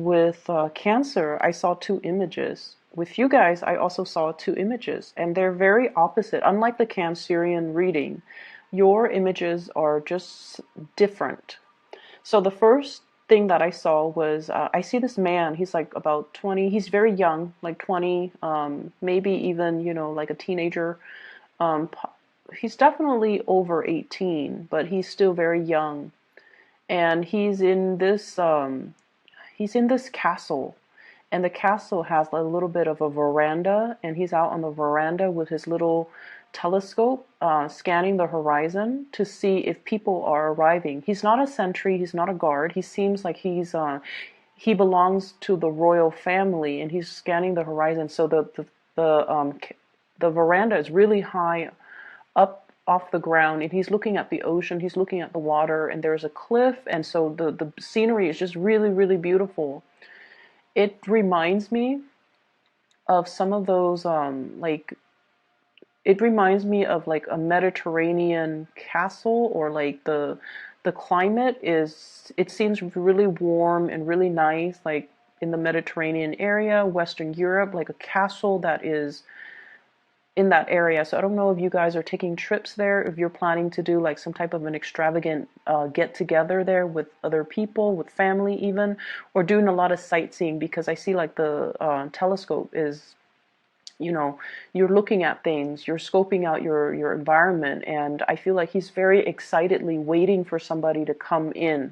With Cancer, I saw two images. With you guys, I also saw two images, and they're very opposite. Unlike the Cancerian reading, your images are just different. So the first thing that I saw was I see this man. He's like about 20. He's very young, like 20, maybe even, like a teenager. Um, he's definitely over 18, but he's still very young. And he's in this castle, and the castle has a little bit of a veranda, and he's out on the veranda with his little telescope, scanning the horizon to see if people are arriving. He's not a sentry, he's not a guard. He seems like he belongs to the royal family, and he's scanning the horizon. So the veranda is really high up off the ground, and he's looking at the ocean, he's looking at the water, and there's a cliff, and so the scenery is just really, really beautiful. It reminds me of some of those like it reminds me of like a Mediterranean castle, or like the climate is, it seems really warm and really nice, like in the Mediterranean area, Western Europe, like a castle that is in that area. So I don't know if you guys are taking trips there, if you're planning to do like some type of an extravagant get together there with other people, with family even, or doing a lot of sightseeing, because I see like the telescope is, you're looking at things, you're scoping out your environment, and I feel like he's very excitedly waiting for somebody to come into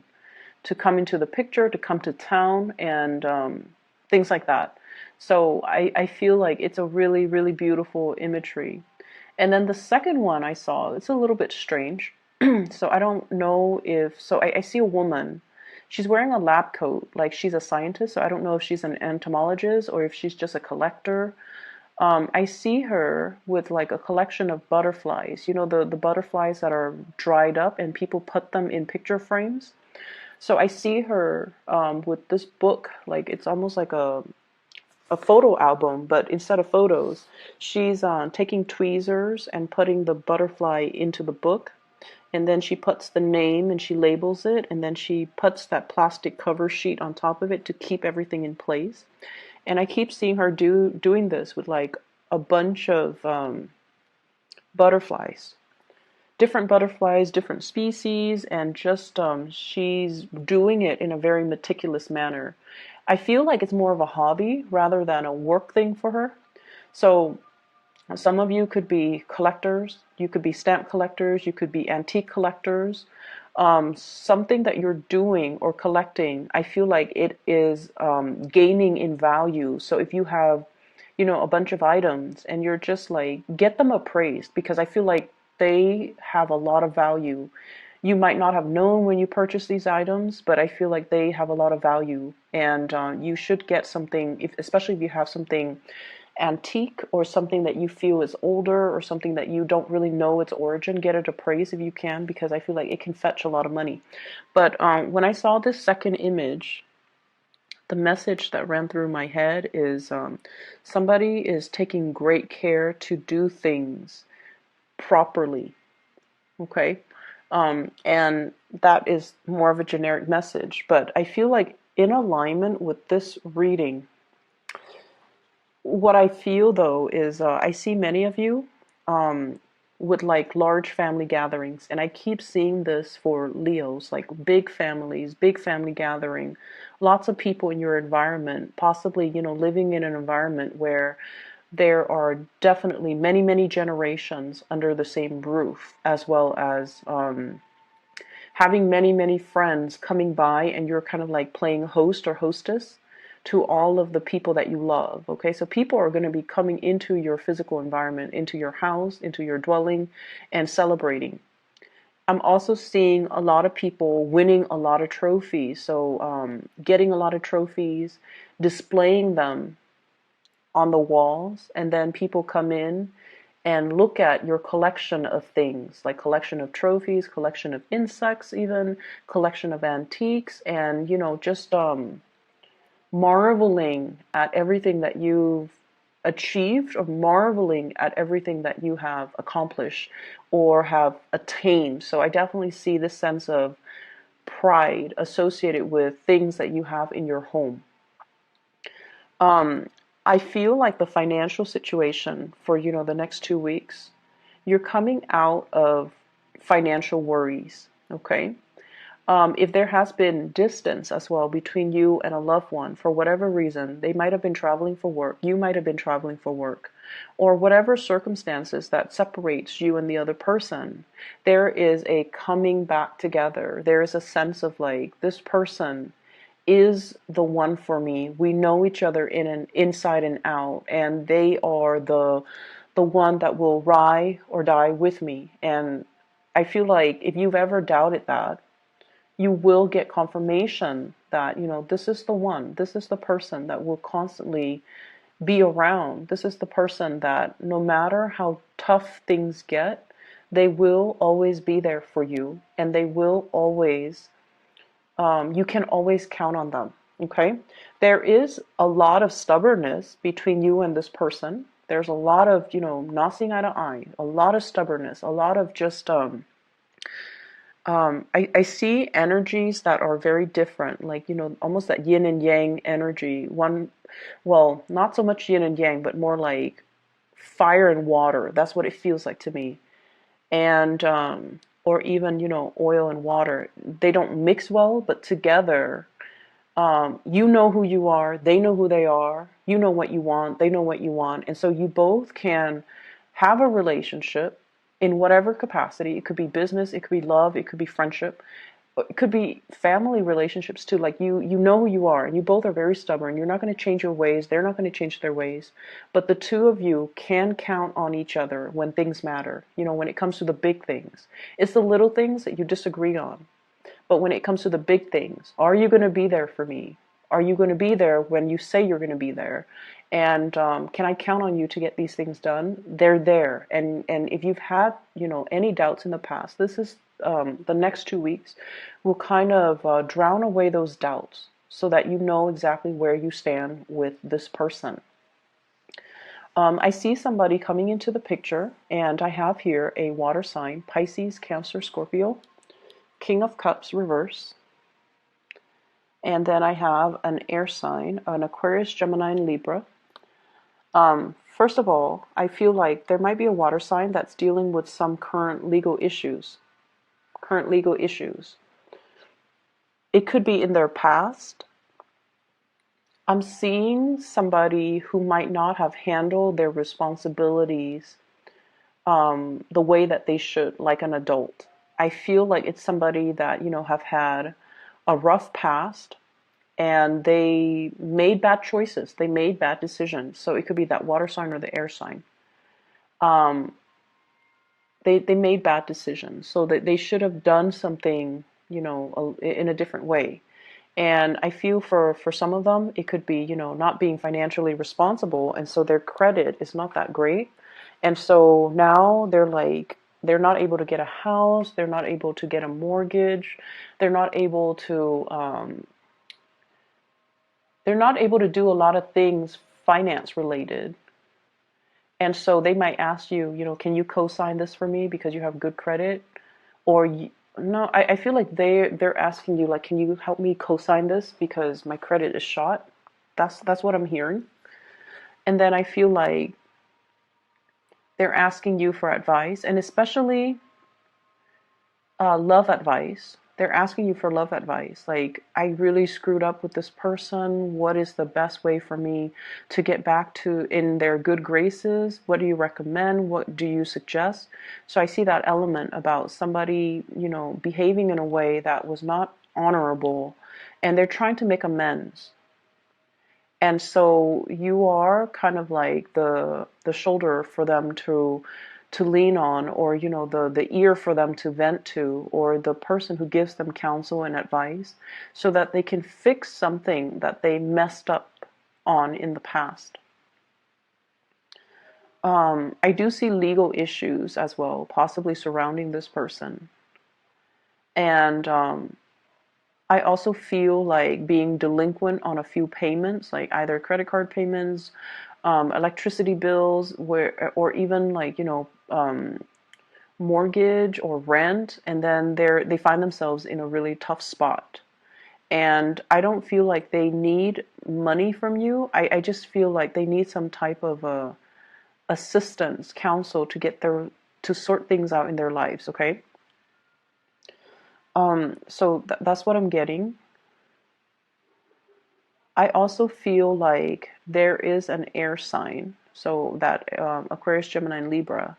the picture, to come to town, and things like that. So I feel like it's a really, really beautiful imagery. And then the second one I saw, it's a little bit strange. So I don't know if, so I see a woman. She's wearing a lab coat, like she's a scientist. So I don't know if she's an entomologist or if she's just a collector. I see her with like a collection of butterflies. The butterflies that are dried up and people put them in picture frames. So I see her with this book, like it's almost like a photo album, but instead of photos, she's taking tweezers and putting the butterfly into the book. And then she puts the name and she labels it, and then she puts that plastic cover sheet on top of it to keep everything in place. And I keep seeing her doing this with like a bunch of butterflies, different butterflies, different species, and just she's doing it in a very meticulous manner. I feel like it's more of a hobby rather than a work thing for her. So some of you could be collectors, you could be stamp collectors, you could be antique collectors. Something that you're doing or collecting, I feel like it is gaining in value. So if you have, a bunch of items and you're just like, get them appraised, because I feel like they have a lot of value. You might not have known when you purchased these items, but I feel like they have a lot of value, and you should get something, especially if you have something antique or something that you feel is older or something that you don't really know its origin. Get it appraised if you can, because I feel like it can fetch a lot of money. But when I saw this second image, the message that ran through my head is somebody is taking great care to do things properly. Okay. And that is more of a generic message, but I feel like in alignment with this reading, what I feel though is I see many of you with like large family gatherings, and I keep seeing this for Leos, like big families, big family gathering, lots of people in your environment, possibly, living in an environment where there are definitely many, many generations under the same roof, as well as having many, many friends coming by, and you're kind of like playing host or hostess to all of the people that you love. Okay, so people are going to be coming into your physical environment, into your house, into your dwelling, and celebrating. I'm also seeing a lot of people winning a lot of trophies. So getting a lot of trophies, displaying them on the walls, and then people come in and look at your collection of things, like collection of trophies, collection of insects, even collection of antiques, and just marveling at everything that you've achieved, or marveling at everything that you have accomplished or have attained. So I definitely see this sense of pride associated with things that you have in your home. Um, I feel like the financial situation for, the next 2 weeks, you're coming out of financial worries, okay? If there has been distance as well between you and a loved one for whatever reason, they might have been traveling for work, you might have been traveling for work, or whatever circumstances that separates you and the other person, there is a coming back together. There is a sense of like, this person is the one for me. We know each other inside and out, and they are the one that will ride or die with me. And I feel like if you've ever doubted that, you will get confirmation that, this is the one, this is the person that will constantly be around. This is the person that no matter how tough things get, they will always be there for you, and they will always, you can always count on them. Okay? There is a lot of stubbornness between you and this person. There's a lot of, not seeing eye to eye, a lot of stubbornness, a lot of just, I see energies that are very different, like, almost that yin and yang energy. One, well, not so much yin and yang, but more like fire and water. That's what it feels like to me. And, or even, oil and water. They don't mix well, but together, you know who you are, they know who they are, you know what you want, they know what you want. And so you both can have a relationship in whatever capacity. It could be business, it could be love, it could be friendship, it could be family relationships too. Like you know who you are, and you both are very stubborn. You're not going to change your ways, they're not going to change their ways. But the two of you can count on each other when things matter, when it comes to the big things. It's the little things that you disagree on. But when it comes to the big things, are you going to be there for me? Are you going to be there when you say you're going to be there? And can I count on you to get these things done? They're there. And if you've had, any doubts in the past, this is the next 2 weeks will kind of drown away those doubts so that you know exactly where you stand with this person. I see somebody coming into the picture, and I have here a water sign: Pisces, Cancer, Scorpio, King of Cups reverse. And then I have an air sign, an Aquarius, Gemini, and Libra. First of all, I feel like there might be a water sign that's dealing with some current legal issues. It could be in their past. I'm seeing somebody who might not have handled their responsibilities the way that they should, like an adult. I feel like it's somebody that, have had a rough past, and they made bad choices. They made bad decisions. So it could be that water sign or the air sign. They made bad decisions. So that they should have done something, in a different way. And I feel for some of them, it could be, not being financially responsible. And so their credit is not that great. And so now they're not able to get a house. They're not able to get a mortgage. They're not able to, do a lot of things finance related. And so they might ask you, can you co-sign this for me because you have good credit? Or no, I feel like they're asking you, like, can you help me co-sign this because my credit is shot? That's what I'm hearing. And then I feel like they're asking you for advice, and especially love advice. They're asking you for love advice. Like, I really screwed up with this person. What is the best way for me to get back to in their good graces? What do you recommend? What do you suggest? So I see that element about somebody, behaving in a way that was not honorable, and they're trying to make amends. And so you are kind of like the shoulder for them to lean on, or the ear for them to vent to, or the person who gives them counsel and advice so that they can fix something that they messed up on in the past. I do see legal issues as well, possibly surrounding this person. And I also feel like being delinquent on a few payments, like either credit card payments, electricity bills, or even like, mortgage or rent, and then they find themselves in a really tough spot. And I don't feel like they need money from you. I just feel like they need some type of assistance, counsel to sort things out in their lives, okay? So that's what I'm getting. I also feel like there is an air sign, so that Aquarius, Gemini, and Libra.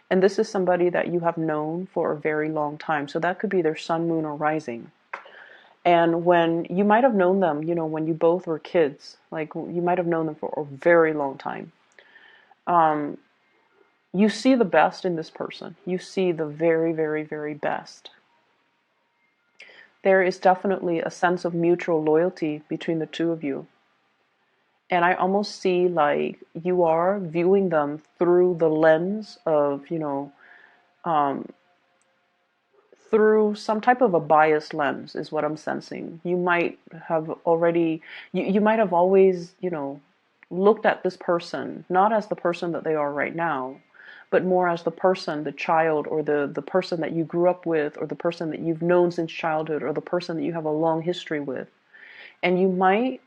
And this is somebody that you have known for a very long time. So that could be their sun, moon, or rising. And when you might have known them, when you both were kids, like you might have known them for a very long time. You see the best in this person. You see the very, very, very best. There is definitely a sense of mutual loyalty between the two of you. And I almost see like you are viewing them through the lens of, through some type of a biased lens is what I'm sensing. You might have already, you might have always, looked at this person, not as the person that they are right now, but more as the person, the child, or the person that you grew up with, or the person that you've known since childhood, or the person that you have a long history with. And you might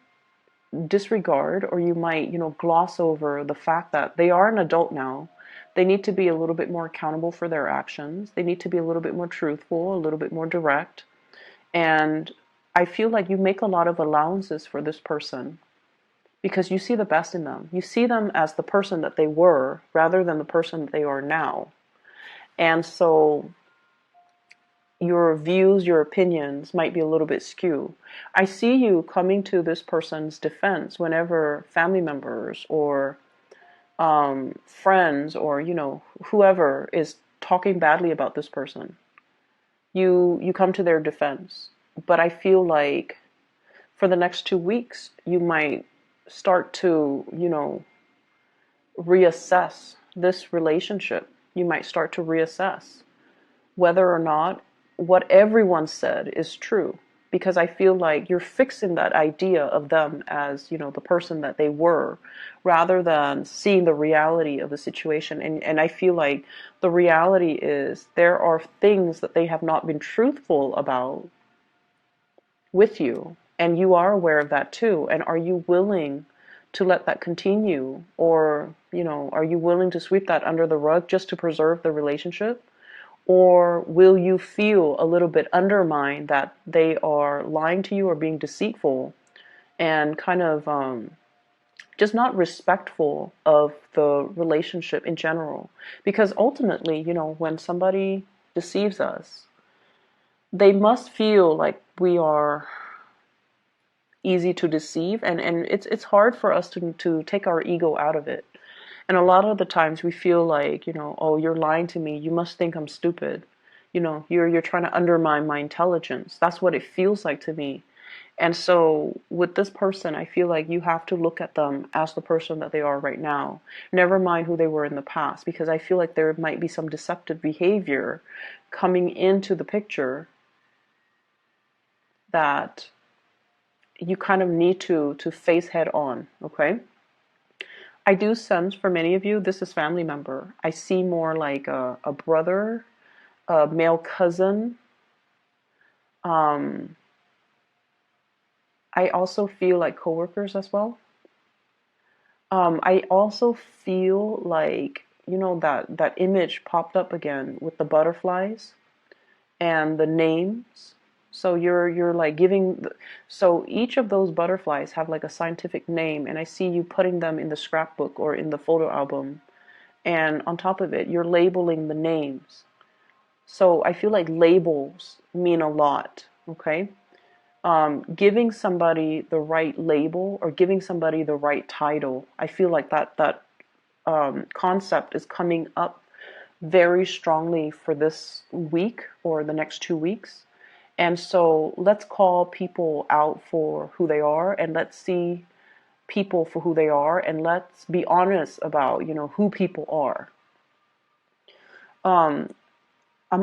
disregard, or you might, gloss over the fact that they are an adult now. They need to be a little bit more accountable for their actions. They need to be a little bit more truthful, a little bit more direct. And I feel like you make a lot of allowances for this person because you see the best in them. You see them as the person that they were rather than the person that they are now. And so your views, your opinions might be a little bit skewed. I see you coming to this person's defense whenever family members or friends or whoever is talking badly about this person. You come to their defense. But I feel like for the next 2 weeks, you might start to reassess this relationship. You might start to reassess whether or not what everyone said is true, because I feel like you're fixing that idea of them as, the person that they were, rather than seeing the reality of the situation. And I feel like the reality is there are things that they have not been truthful about with you, and you are aware of that too. And are you willing to let that continue? Or, are you willing to sweep that under the rug just to preserve the relationship? Or will you feel a little bit undermined that they are lying to you or being deceitful and kind of just not respectful of the relationship in general? Because ultimately, when somebody deceives us, they must feel like we are easy to deceive, and it's hard for us to take our ego out of it. And a lot of the times we feel like, oh, you're lying to me. You must think I'm stupid. You're trying to undermine my intelligence. That's what it feels like to me. And so with this person, I feel like you have to look at them as the person that they are right now. Never mind who they were in the past, because I feel like there might be some deceptive behavior coming into the picture that you kind of need to face head on, okay? I do sense for many of you, this is family member. I see more like a brother, a male cousin. I also feel like coworkers as well. I also feel like, that image popped up again with the butterflies and the names. So you're like giving, so each of those butterflies have like a scientific name, and I see you putting them in the scrapbook or in the photo album, and on top of it, you're labeling the names. So I feel like labels mean a lot, okay? Giving somebody the right label or giving somebody the right title, I feel like that concept is coming up very strongly for this week or the next 2 weeks. And so let's call people out for who they are, and let's see people for who they are, and let's be honest about, who people are. I'm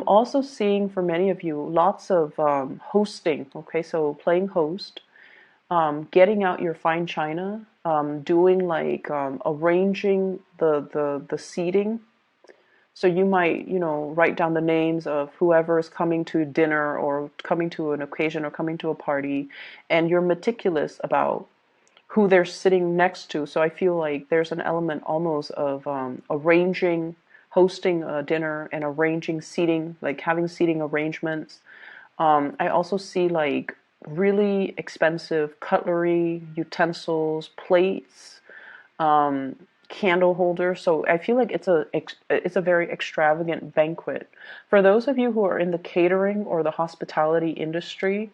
also seeing for many of you lots of hosting, okay, so playing host, getting out your fine china, doing like arranging the seating. So you might, write down the names of whoever is coming to dinner or coming to an occasion or coming to a party, and you're meticulous about who they're sitting next to. So I feel like there's an element almost of arranging, hosting a dinner and arranging seating, like having seating arrangements. I also see like really expensive cutlery, utensils, plates, um, candle holders. So I feel like it's a very extravagant banquet. For those of you who are in the catering or the hospitality industry,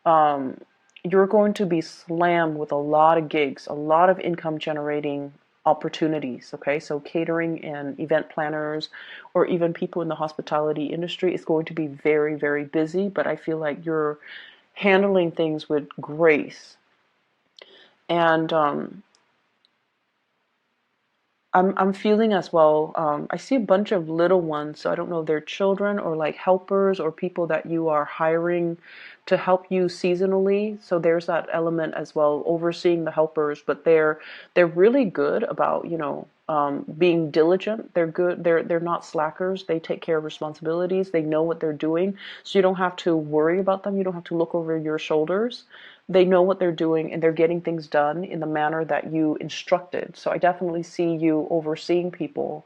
um, you're going to be slammed with a lot of gigs, a lot of income generating opportunities. Okay, so catering and event planners, or even people in the hospitality industry, is going to be very, very busy. But I feel like you're handling things with grace. And I'm feeling as well. I see a bunch of little ones, so I don't know if they're children or like helpers or people that you are hiring to help you seasonally. So there's that element as well, overseeing the helpers, but they're really good about being diligent. They're good. They're not slackers. They take care of responsibilities. They know what they're doing, so you don't have to worry about them. You don't have to look over your shoulders. They know what they're doing and they're getting things done in the manner that you instructed. So I definitely see you overseeing people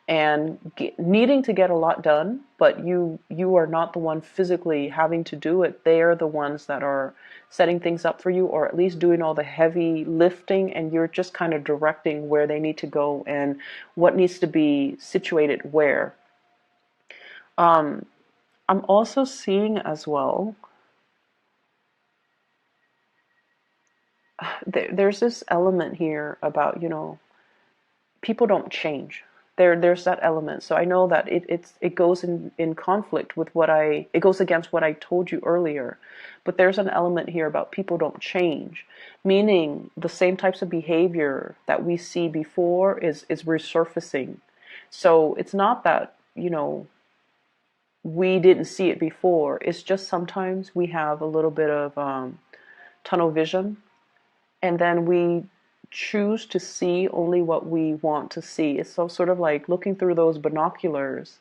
and needing to get a lot done, but you are not the one physically having to do it. They are the ones that are setting things up for you, or at least doing all the heavy lifting, and you're just kind of directing where they need to go and what needs to be situated where. Um, I'm also seeing as well, there's this element here about, people don't change. There's that element. So I know that it goes in conflict with it goes against what I told you earlier. But there's an element here about people don't change, meaning the same types of behavior that we see before is resurfacing. So it's not that, we didn't see it before. It's just sometimes we have a little bit of tunnel vision, and then we choose to see only what we want to see. It's so sort of like looking through those binoculars,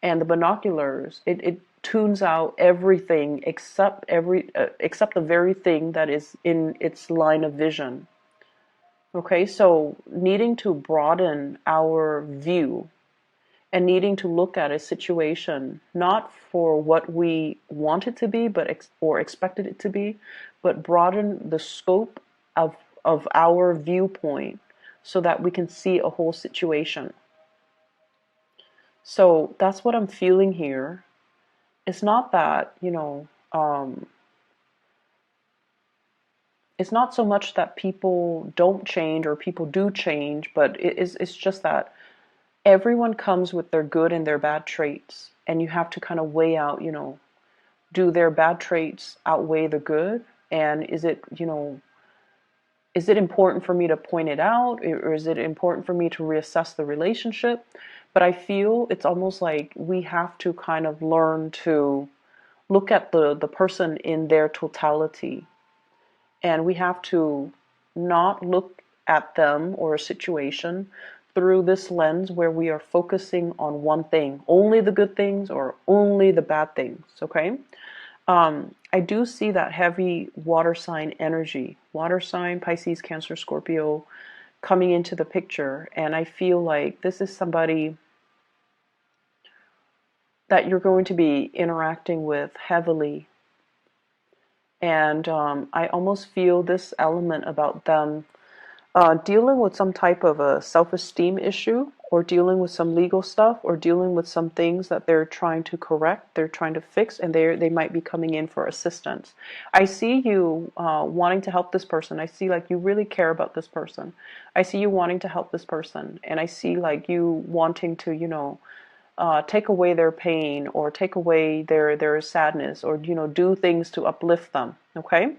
and the binoculars it tunes out everything except the very thing that is in its line of vision. Okay, so needing to broaden our view and needing to look at a situation not for what we want it to be, or expected it to be, but broaden the scope of our viewpoint so that we can see a whole situation. So that's what I'm feeling here. It's not that, it's not so much that people don't change or people do change, but it's just that everyone comes with their good and their bad traits, and you have to kind of weigh out, do their bad traits outweigh the good? And is it important for me to point it out, or is it important for me to reassess the relationship? But I feel it's almost like we have to kind of learn to look at the person in their totality, and we have to not look at them or a situation through this lens where we are focusing on one thing, only the good things or only the bad things. Okay. I do see that heavy water sign energy, water sign, Pisces, Cancer, Scorpio, coming into the picture. And I feel like this is somebody that you're going to be interacting with heavily. And I almost feel this element about them dealing with some type of a self-esteem issue, or dealing with some legal stuff, or dealing with some things that they're trying to correct, they're trying to fix, and they might be coming in for assistance. I see you wanting to help this person. I see like you really care about this person. I see you wanting to help this person, and I see like you wanting to, take away their pain or take away their sadness, or do things to uplift them. Okay.